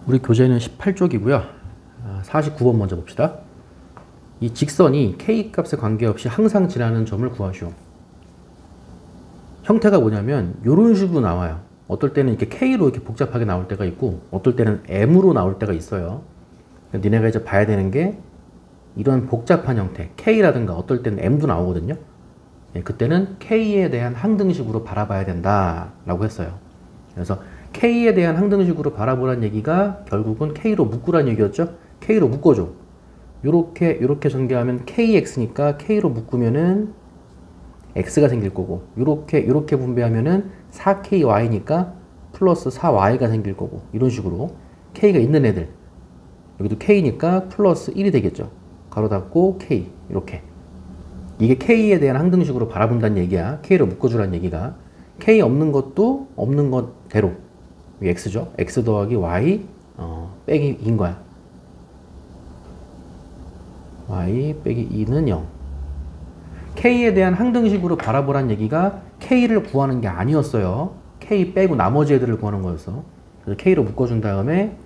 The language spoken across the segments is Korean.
우리 교재는 18쪽이고요. 49번 먼저 봅시다. 이 직선이 k 값에 관계없이 항상 지나는 점을 구하시오. 형태가 뭐냐면 이런 식으로 나와요. 어떨 때는 이렇게 k로 이렇게 복잡하게 나올 때가 있고, 어떨 때는 m으로 나올 때가 있어요. 니네가 이제 봐야 되는 게 이런 복잡한 형태, k라든가 어떨 때는 m도 나오거든요. 그때는 k에 대한 항등식으로 바라봐야 된다라고 했어요. 그래서 k에 대한 항등식으로 바라보란 얘기가 결국은 k로 묶으란 얘기였죠. k로 묶어줘. 요렇게 전개하면 kx니까 k로 묶으면은 x가 생길 거고, 요렇게 분배하면은 4ky니까 플러스 4y가 생길 거고, 이런 식으로 k가 있는 애들, 여기도 k니까 플러스 1이 되겠죠. 가로 닫고 k, 이렇게. 이게 k에 대한 항등식으로 바라본다는 얘기야. k로 묶어주라는 얘기가. k 없는 것도 없는 것대로, 이게 x죠. x 더하기 y 빼기 2인 거야. y 빼기 2는 0. k에 대한 항등식으로 바라보란 얘기가 k를 구하는 게 아니었어요. k 빼고 나머지 애들을 구하는 거였어. 그래서 k로 묶어준 다음에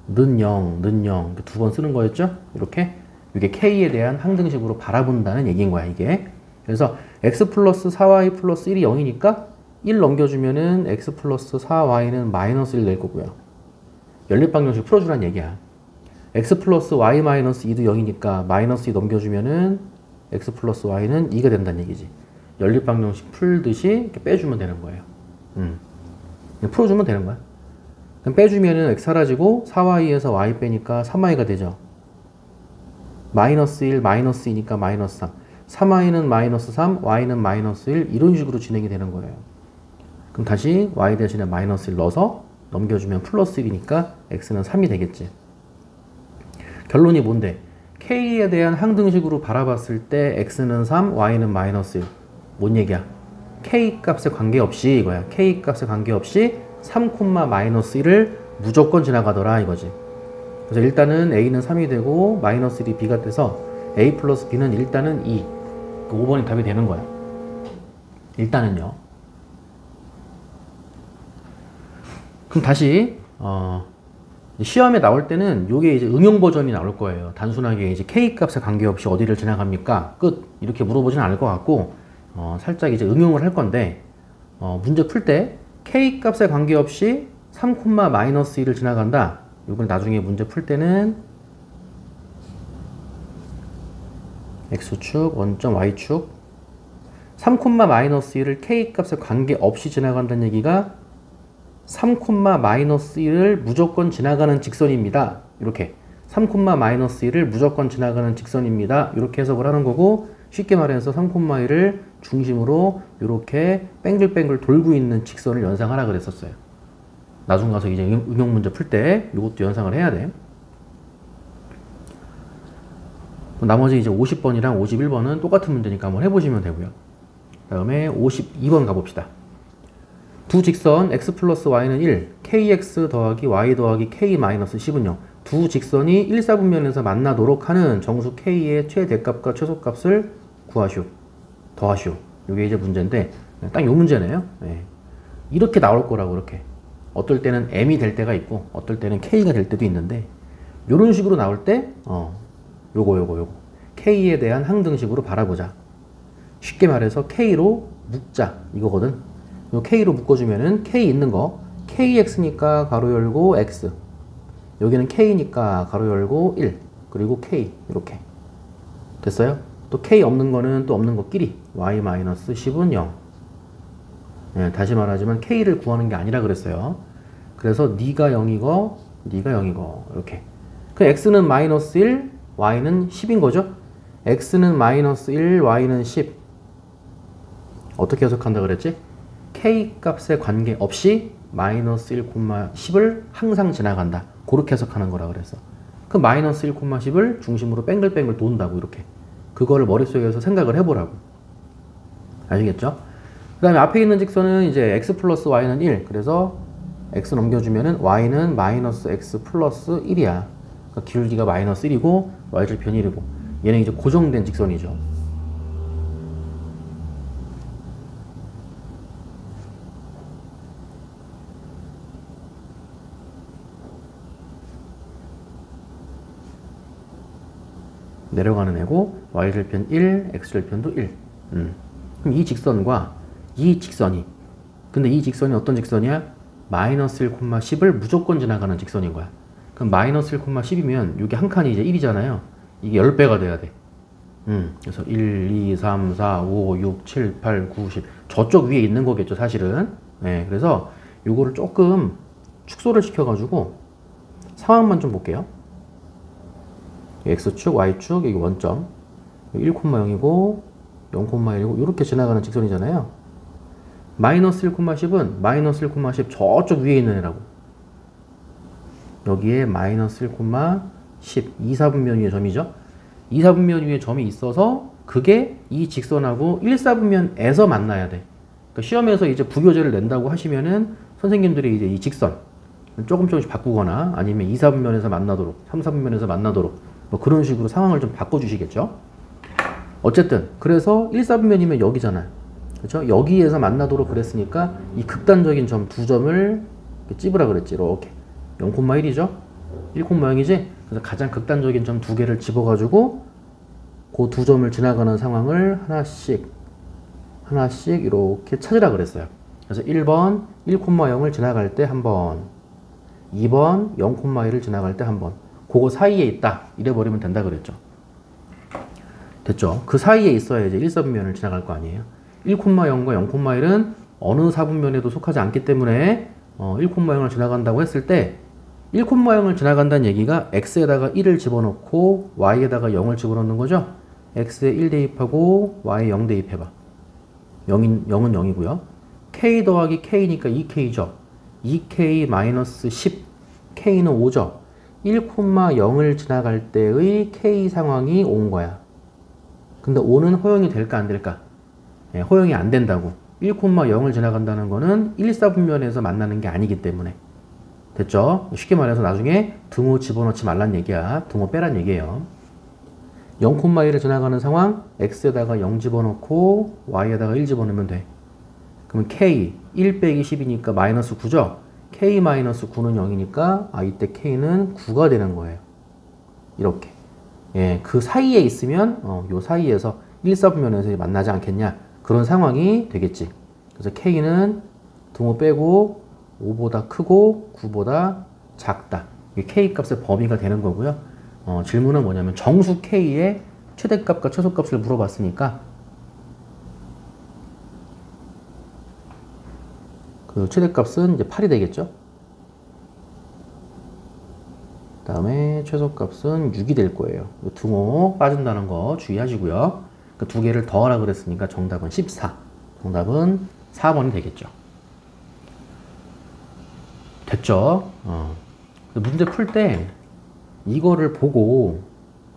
는 0, 는 0 두 번 쓰는 거였죠. 이렇게. 이게 k에 대한 항등식으로 바라본다는 얘기인 거야, 이게. 그래서 x 플러스 4y 플러스 1이 0이니까 1 넘겨주면은 x 플러스 4y는 마이너스 1 될 거고요. 연립방정식 풀어주란 얘기야. x 플러스 y 마이너스 2도 0이니까 마이너스 2 넘겨주면은 x 플러스 y는 2가 된다는 얘기지. 연립방정식 풀듯이 이렇게 빼주면 되는 거예요. 그냥 풀어주면 되는 거야. 그럼 빼주면은 x 사라지고 4y에서 y 빼니까 3y가 되죠. 마이너스 1, 마이너스 2니까 마이너스 3. 3y는 마이너스 3, y는 마이너스 1, 이런 식으로 진행이 되는 거예요. 그럼 다시 y 대신에 마이너스 1 넣어서 넘겨주면 플러스 1이니까 x는 3이 되겠지. 결론이 뭔데? k에 대한 항등식으로 바라봤을 때 x는 3, y는 마이너스 1. 뭔 얘기야? k 값에 관계없이 이거야. k 값에 관계없이 3, 마이너스 1을 무조건 지나가더라 이거지. 그래서 일단은 a는 3이 되고 마이너스 1이 b가 돼서 a 플러스 b는 일단은 2. 5번이 답이 되는 거야. 일단은요. 그럼 다시 시험에 나올 때는 요게 이제 응용 버전이 나올 거예요. 단순하게 이제 k 값에 관계없이 어디를 지나갑니까? 끝. 이렇게 물어보진 않을 것 같고, 살짝 이제 응용을 할 건데, 문제 풀 때 k 값에 관계없이 3, 마이너스 1을 지나간다. 요건 나중에 문제 풀 때는 x축, 원점 y축 3, 마이너스 1을 k 값에 관계없이 지나간다는 얘기가 3, 마이너스 1을 무조건 지나가는 직선입니다. 이렇게 3, 마이너스 1을 무조건 지나가는 직선입니다. 이렇게 해석을 하는 거고, 쉽게 말해서 3, 1을 중심으로 이렇게 뱅글뱅글 돌고 있는 직선을 연상하라 그랬었어요. 나중 가서 이제 응용 문제 풀 때 이것도 연상을 해야 돼. 나머지 이제 50번이랑 51번은 똑같은 문제니까 한번 해보시면 되고요. 그 다음에 52번 가봅시다. 두 직선 x 플러스 y는 1, kx 더하기 y 더하기 k 마이너스 10은 0. 두 직선이 1사분면에서 만나도록 하는 정수 k의 최대값과 최소값을 구하시오. 더하시오. 이게 이제 문제인데 딱 요 문제네요. 네. 이렇게 나올 거라고. 이렇게 어떨 때는 m이 될 때가 있고 어떨 때는 k가 될 때도 있는데, 요런 식으로 나올 때 요거 k에 대한 항등식으로 바라보자. 쉽게 말해서 k로 묶자 이거거든. 요 k로 묶어주면은 k 있는 거 kx니까 가로 열고 x, 여기는 k니까 가로 열고 1, 그리고 k 이렇게 됐어요. 또 k 없는 거는 또 없는 것끼리 y-10은 0. 네, 다시 말하지만 k를 구하는 게 아니라 그랬어요. 그래서 니가 0이고 니가 0이고 이렇게. 그 x는 마이너스 1, y는 10인 거죠. x는 마이너스 1, y는 10. 어떻게 해석한다 그랬지? k 값에 관계없이 마이너스 1, 10을 항상 지나간다. 그렇게 해석하는 거라 그랬어. 그 마이너스 1, 10을 중심으로 뱅글뱅글 돈다고. 이렇게 그거를 머릿속에서 생각을 해보라고. 아시겠죠? 그 다음에 앞에 있는 직선은 이제 x 플러스 y는 1. 그래서 x 넘겨주면은 y는 마이너스 x 플러스 1이야. 그러니까 기울기가 마이너스 1이고 y절편 1이고, 얘는 이제 고정된 직선이죠. 내려가는 애고 y절편 1, x절편도 1. 그럼 이 직선과 이 직선이, 근데 이 직선이 어떤 직선이야? 마이너스 1, 10을 무조건 지나가는 직선인 거야. 그럼 마이너스 1, 10이면 이게 한 칸이 이제 1이잖아요. 이게 10배가 돼야 돼. 그래서 1, 2, 3, 4, 5, 6, 7, 8, 9, 10. 저쪽 위에 있는 거겠죠, 사실은. 네, 그래서 요거를 조금 축소를 시켜가지고 상황만 좀 볼게요. x축, y축, 여기 원점. 1,0이고 0,1이고 이렇게 지나가는 직선이잖아요. 마이너스 1, 10은 마이너스 1, 10 저쪽 위에 있는 애라고. 여기에 마이너스 1, 10 2, 4분면 위에 점이죠. 2, 4분면 위에 점이 있어서 그게 이 직선하고 1, 4분면에서 만나야 돼. 그러니까 시험에서 이제 부교재를 낸다고 하시면은 선생님들이 이제 이 직선 조금씩 바꾸거나 아니면 2, 4분면에서 만나도록 3, 4분면에서 만나도록 뭐 그런 식으로 상황을 좀 바꿔주시겠죠. 어쨌든 그래서 1, 4분면이면 여기잖아요. 그렇죠? 여기에서 만나도록 그랬으니까 이 극단적인 점 두 점을 찝으라 그랬지. 이렇게 0,1이죠. 1,0이지. 그래서 가장 극단적인 점 두 개를 집어가지고 그 두 점을 지나가는 상황을 하나씩 이렇게 찾으라 그랬어요. 그래서 1번 1,0을 지나갈 때 한 번, 2번 0,1을 지나갈 때 한 번. 그거 사이에 있다. 이래 버리면 된다 그랬죠. 됐죠? 그 사이에 있어야 이제 1, 4분면을 지나갈 거 아니에요. 1,0과 0,1은 어느 4분면에도 속하지 않기 때문에 1,0을 지나간다고 했을 때 1,0을 지나간다는 얘기가 x에다가 1을 집어넣고 y에다가 0을 집어넣는 거죠. x에 1 대입하고 y에 0 대입해봐. 0은 0이고요. k 더하기 k니까 2k죠. 2k 마이너스 10, k는 5죠. 1,0을 지나갈 때의 k 상황이 온 거야. 근데 5는 허용이 될까 안 될까? 네, 허용이 안 된다고. 1,0을 지나간다는 거는 1, 4분면에서 만나는 게 아니기 때문에. 됐죠? 쉽게 말해서 나중에 등호 집어넣지 말란 얘기야. 등호 빼란 얘기예요. 0,1을 지나가는 상황, x에다가 0 집어넣고 y에다가 1 집어넣으면 돼. 그러면 k, 1 빼기 10이니까 마이너스 9죠? k 마이너스 9는 0이니까 이때 k는 9가 되는 거예요. 이렇게. 예, 그 사이에 있으면 요 사이에서 1, 4분면에서 만나지 않겠냐? 그런 상황이 되겠지. 그래서 k는 등호 빼고 5보다 크고 9보다 작다. 이게 k 값의 범위가 되는 거고요. 질문은 뭐냐면 정수 k의 최대값과 최소값을 물어봤으니까 그 최대값은 이제 8이 되겠죠. 그 다음에 최소값은 6이 될 거예요. 등호 빠진다는 거 주의하시고요. 그 두 개를 더하라 그랬으니까 정답은 14. 정답은 4번이 되겠죠. 됐죠? 문제 풀 때 이거를 보고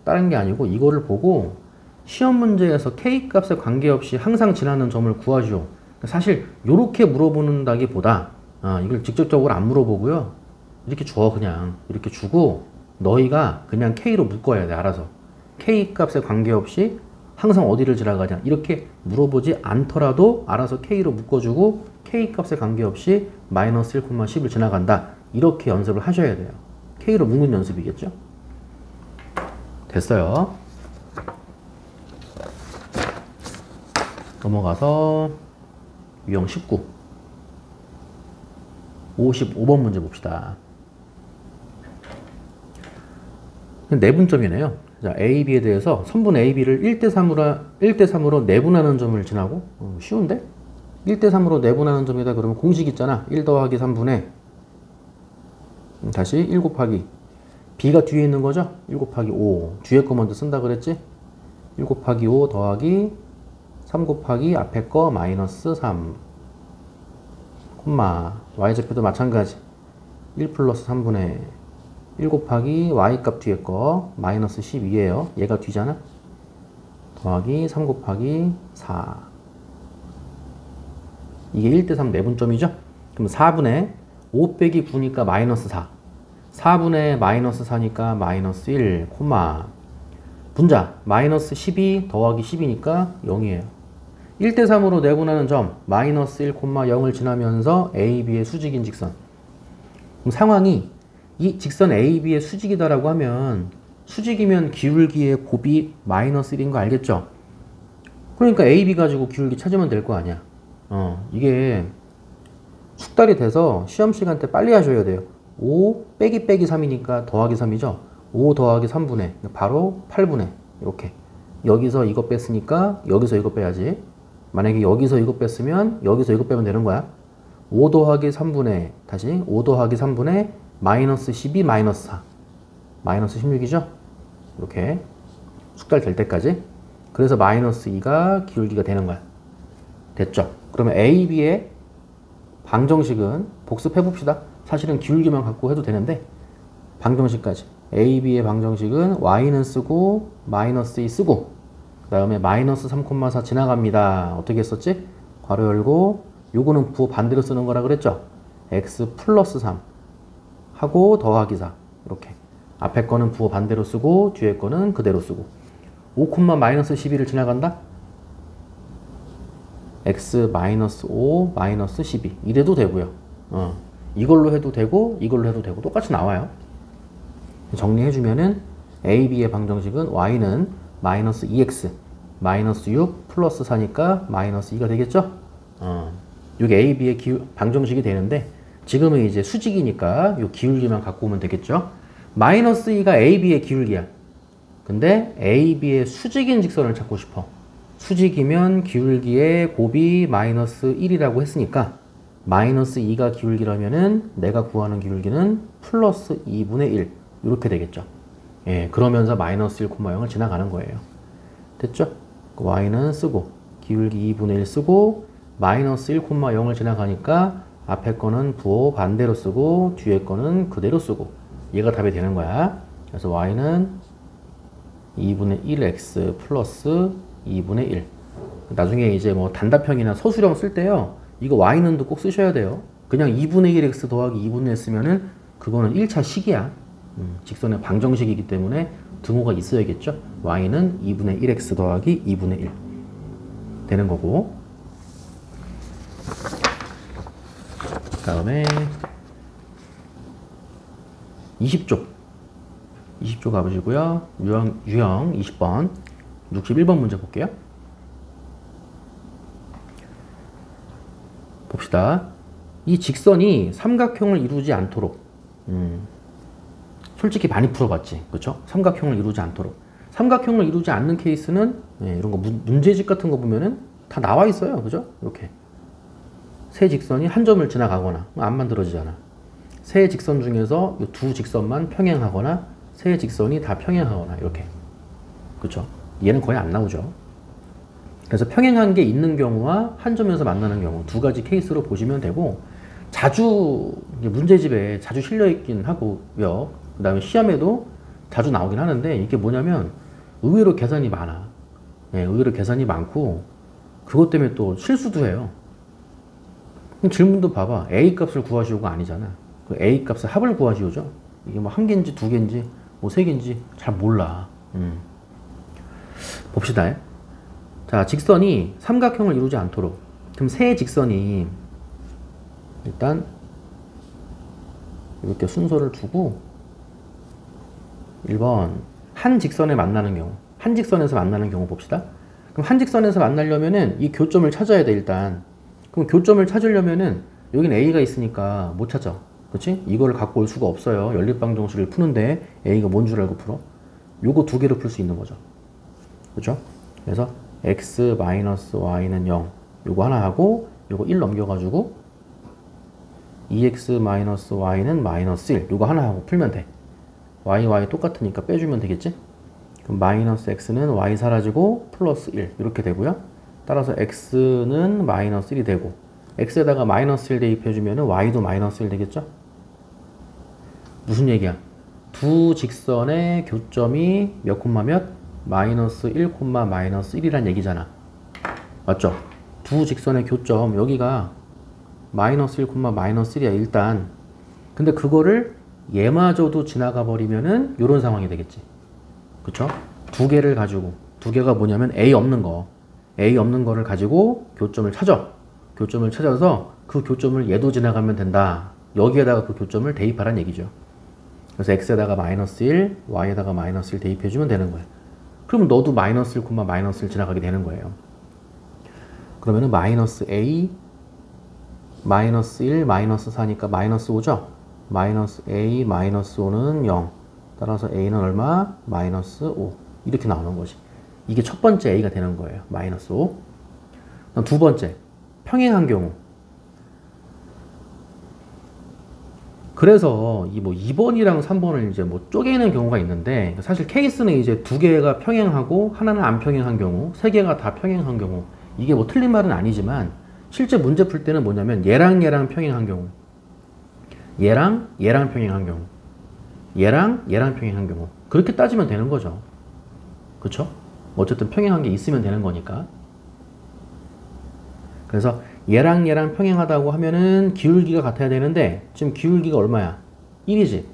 다른 게 아니고 이거를 보고 시험 문제에서 K값에 관계없이 항상 지나는 점을 구하죠. 사실 이렇게 물어보는다기보다 이걸 직접적으로 안 물어보고요. 이렇게 줘. 그냥 이렇게 주고 너희가 그냥 K로 묶어야 돼. 알아서. K값에 관계없이 항상 어디를 지나가냐 이렇게 물어보지 않더라도 알아서 K로 묶어주고 K값에 관계없이 마이너스 1,10을 지나간다. 이렇게 연습을 하셔야 돼요. K로 묶는 연습이겠죠? 됐어요. 넘어가서 유형 19 55번 문제 봅시다. 내분점이네요. 자, A, B에 대해서 선분 A, B를 1대3으로 내분하는 점을 지나고 쉬운데? 1대3으로 내분하는 점이다 그러면 공식 있잖아. 1 더하기 3분의 다시 1 곱하기 B가 뒤에 있는 거죠? 1 곱하기 5 뒤에 거 먼저 쓴다 그랬지? 1 곱하기 5 더하기 3 곱하기 앞에 거 마이너스 3 콤마 y좌표도 마찬가지 1 플러스 3분의 1 곱하기 y값 뒤에 거 마이너스 12예요. 얘가 뒤잖아. 더하기 3 곱하기 4 이게 1대3 내분점이죠. 그럼 4분의 5 빼기 9니까 마이너스 4 4분의 마이너스 4니까 마이너스 1 콤마 분자 마이너스 12 더하기 10이니까 0이에요. 1대3으로 내분하는 점 마이너스 1, 0을 지나면서 A, B의 수직인 직선. 그럼 상황이 이 직선 A, B의 수직이다라고 하면 수직이면 기울기의 곱이 마이너스 1인 거 알겠죠? 그러니까 AB 가지고 기울기 찾으면 될 거 아니야. 이게 숙달이 돼서 시험 시간 때 빨리 하셔야 돼요. 5 빼기 3이니까 더하기 3이죠. 5 더하기 3분의 바로 8분의 이렇게. 여기서 이거 뺐으니까 여기서 이거 빼야지. 만약에 여기서 이거 뺐으면 여기서 이거 빼면 되는 거야. 5 더하기 3분의 다시 5 더하기 3분의 마이너스 12 마이너스 4 마이너스 16이죠. 이렇게 숙달 될 때까지. 그래서 마이너스 2가 기울기가 되는 거야. 됐죠? 그러면 AB의 방정식은 복습해 봅시다. 사실은 기울기만 갖고 해도 되는데 방정식까지. AB의 방정식은 y는 쓰고 마이너스 2 쓰고 그 다음에 마이너스 3,4 지나갑니다. 어떻게 했었지? 괄호 열고 요거는 부호 반대로 쓰는 거라 그랬죠? x 플러스 3 하고 더하기 4 이렇게. 앞에 거는 부호 반대로 쓰고 뒤에 거는 그대로 쓰고 5, 마이너스 12를 지나간다? x 마이너스 5 마이너스 12 이래도 되고요. 이걸로 해도 되고 이걸로 해도 되고 똑같이 나와요. 정리해주면은 AB의 방정식은 y는 마이너스 2x 마이너스 6 플러스 4니까 마이너스 2가 되겠죠? 이게 AB의 방정식이 되는데 지금은 이제 수직이니까 이 기울기만 갖고 오면 되겠죠? 마이너스 2가 AB의 기울기야. 근데 AB의 수직인 직선을 찾고 싶어. 수직이면 기울기의 곱이 마이너스 1이라고 했으니까 마이너스 2가 기울기라면은 내가 구하는 기울기는 플러스 2분의 1 이렇게 되겠죠. 예, 그러면서 마이너스 1,0을 지나가는 거예요. 됐죠? y는 쓰고 기울기 2분의 1 쓰고 마이너스 1,0을 지나가니까 앞에 거는 부호 반대로 쓰고 뒤에 거는 그대로 쓰고 얘가 답이 되는 거야. 그래서 y는 2분의 1x 플러스 2분의 1. 나중에 이제 뭐 단답형이나 서술형 쓸 때요. 이거 y는도 꼭 쓰셔야 돼요. 그냥 2분의 1x 더하기 2분의 1 쓰면은 그거는 1차 식이야. 직선의 방정식이기 때문에 등호가 있어야겠죠. y는 2분의 1x 더하기 2분의 1 되는 거고. 그 다음에 20쪽 가보시고요. 유형 20번 61번 문제 볼게요. 봅시다. 이 직선이 삼각형을 이루지 않도록 솔직히 많이 풀어봤지. 그쵸? 삼각형을 이루지 않도록. 삼각형을 이루지 않는 케이스는 이런 거 문제집 같은 거 보면은 다 나와 있어요. 그죠? 이렇게 세 직선이 한 점을 지나가거나 안 만들어지잖아. 세 직선 중에서 이 두 직선만 평행하거나 세 직선이 다 평행하거나 이렇게. 그쵸? 얘는 거의 안 나오죠. 그래서 평행한 게 있는 경우와 한 점에서 만나는 경우 두 가지 케이스로 보시면 되고 자주 문제집에 자주 실려 있긴 하고요. 그 다음에 시험에도 자주 나오긴 하는데 이게 뭐냐면 의외로 계산이 많아. 의외로 계산이 많고 그것 때문에 또 실수도 해요. 질문도 봐봐. A 값을 구하시오가 아니잖아. 그 A 값의 합을 구하시오죠. 이게 뭐 한 개인지 두 개인지 뭐 세 개인지 잘 몰라. 봅시다. 자, 직선이 삼각형을 이루지 않도록. 그럼 세 직선이 일단 이렇게 순서를 두고 1번 한 직선에 만나는 경우, 한 직선에서 만나는 경우 봅시다. 그럼 한 직선에서 만나려면은 이 교점을 찾아야 돼 일단. 그럼 교점을 찾으려면은 여기는 A가 있으니까 못 찾아. 그렇지? 이거를 갖고 올 수가 없어요. 연립방정식을 푸는데 A가 뭔 줄 알고 풀어? 요거 두 개로 풀 수 있는 거죠. 그렇죠? 그래서 x 마이너스 y는 0 요거 하나 하고 요거 1 넘겨가지고 2x 마이너스 y는 마이너스 1 요거 하나 하고 풀면 돼. y 똑같으니까 빼주면 되겠지? 그럼 마이너스 x는 y 사라지고 플러스 1 이렇게 되고요. 따라서 x는 마이너스 1이 되고 x에다가 마이너스 1 대입해주면 y도 마이너스 1 되겠죠? 무슨 얘기야? 두 직선의 교점이 몇 콤마 몇? 마이너스 1 콤마 마이너스 1이란 얘기잖아. 맞죠? 두 직선의 교점 여기가 마이너스 1 콤마 마이너스 1이야 일단. 근데 그거를 얘마저도 지나가 버리면은 요런 상황이 되겠지. 그쵸? 두 개를 가지고 두 개가 뭐냐면 A 없는 거를 가지고 교점을 찾아. 교점을 찾아서 그 교점을 얘도 지나가면 된다. 여기에다가 그 교점을 대입하란 얘기죠. 그래서 x에다가 마이너스 1, y에다가 마이너스 1 대입해주면 되는 거예요. 그러면 너도 마이너스 1, 마이너스 1 지나가게 되는 거예요. 그러면은 마이너스 a, 마이너스 1, 마이너스 4니까 마이너스 5죠? 마이너스 a, 마이너스 5는 0. 따라서 a는 얼마? 마이너스 5. 이렇게 나오는 거지. 이게 첫 번째 a가 되는 거예요. 마이너스 5. 그다음 두 번째, 평행한 경우. 그래서 이 뭐 2번이랑 3번을 이제 뭐 쪼개는 경우가 있는데, 사실 케이스는 이제 두 개가 평행하고 하나는 안 평행한 경우, 세 개가 다 평행한 경우, 이게 뭐 틀린 말은 아니지만 실제 문제 풀 때는 뭐냐면 얘랑 얘랑 평행한 경우, 얘랑 얘랑 평행한 경우, 얘랑 얘랑 평행한 경우, 그렇게 따지면 되는 거죠. 그쵸? 어쨌든 평행한 게 있으면 되는 거니까. 그래서 얘랑 얘랑 평행하다고 하면은 기울기가 같아야 되는데 지금 기울기가 얼마야? 1이지.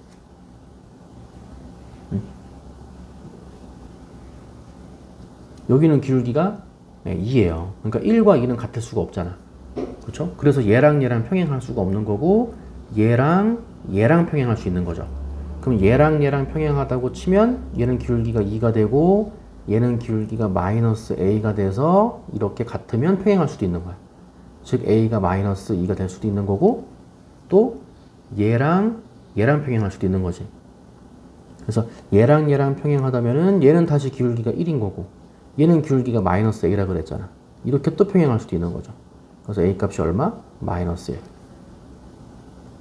여기는 기울기가 2예요. 그러니까 1과 2는 같을 수가 없잖아. 그렇죠? 그래서 얘랑 얘랑 평행할 수가 없는 거고 얘랑 얘랑 평행할 수 있는 거죠. 그럼 얘랑 얘랑 평행하다고 치면 얘는 기울기가 2가 되고 얘는 기울기가 마이너스 a가 돼서 이렇게 같으면 평행할 수도 있는 거야. 즉 a가 마이너스 2가 될 수도 있는 거고 또 얘랑 얘랑 평행할 수도 있는 거지. 그래서 얘랑 얘랑 평행하다면은 얘는 다시 기울기가 1인 거고 얘는 기울기가 마이너스 a라 그랬잖아. 이렇게 또 평행할 수도 있는 거죠. 그래서 a 값이 얼마? 마이너스 1.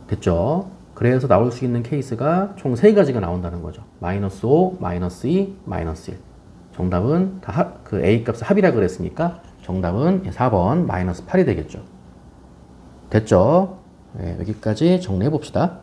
됐죠? 그래서 나올 수 있는 케이스가 총 3가지가 나온다는 거죠. 마이너스 5, 마이너스 2, 마이너스 1. 정답은 다 그 a 값의 합이라 그랬으니까 정답은 4번 마이너스 8이 되겠죠. 됐죠? 네, 여기까지 정리해 봅시다.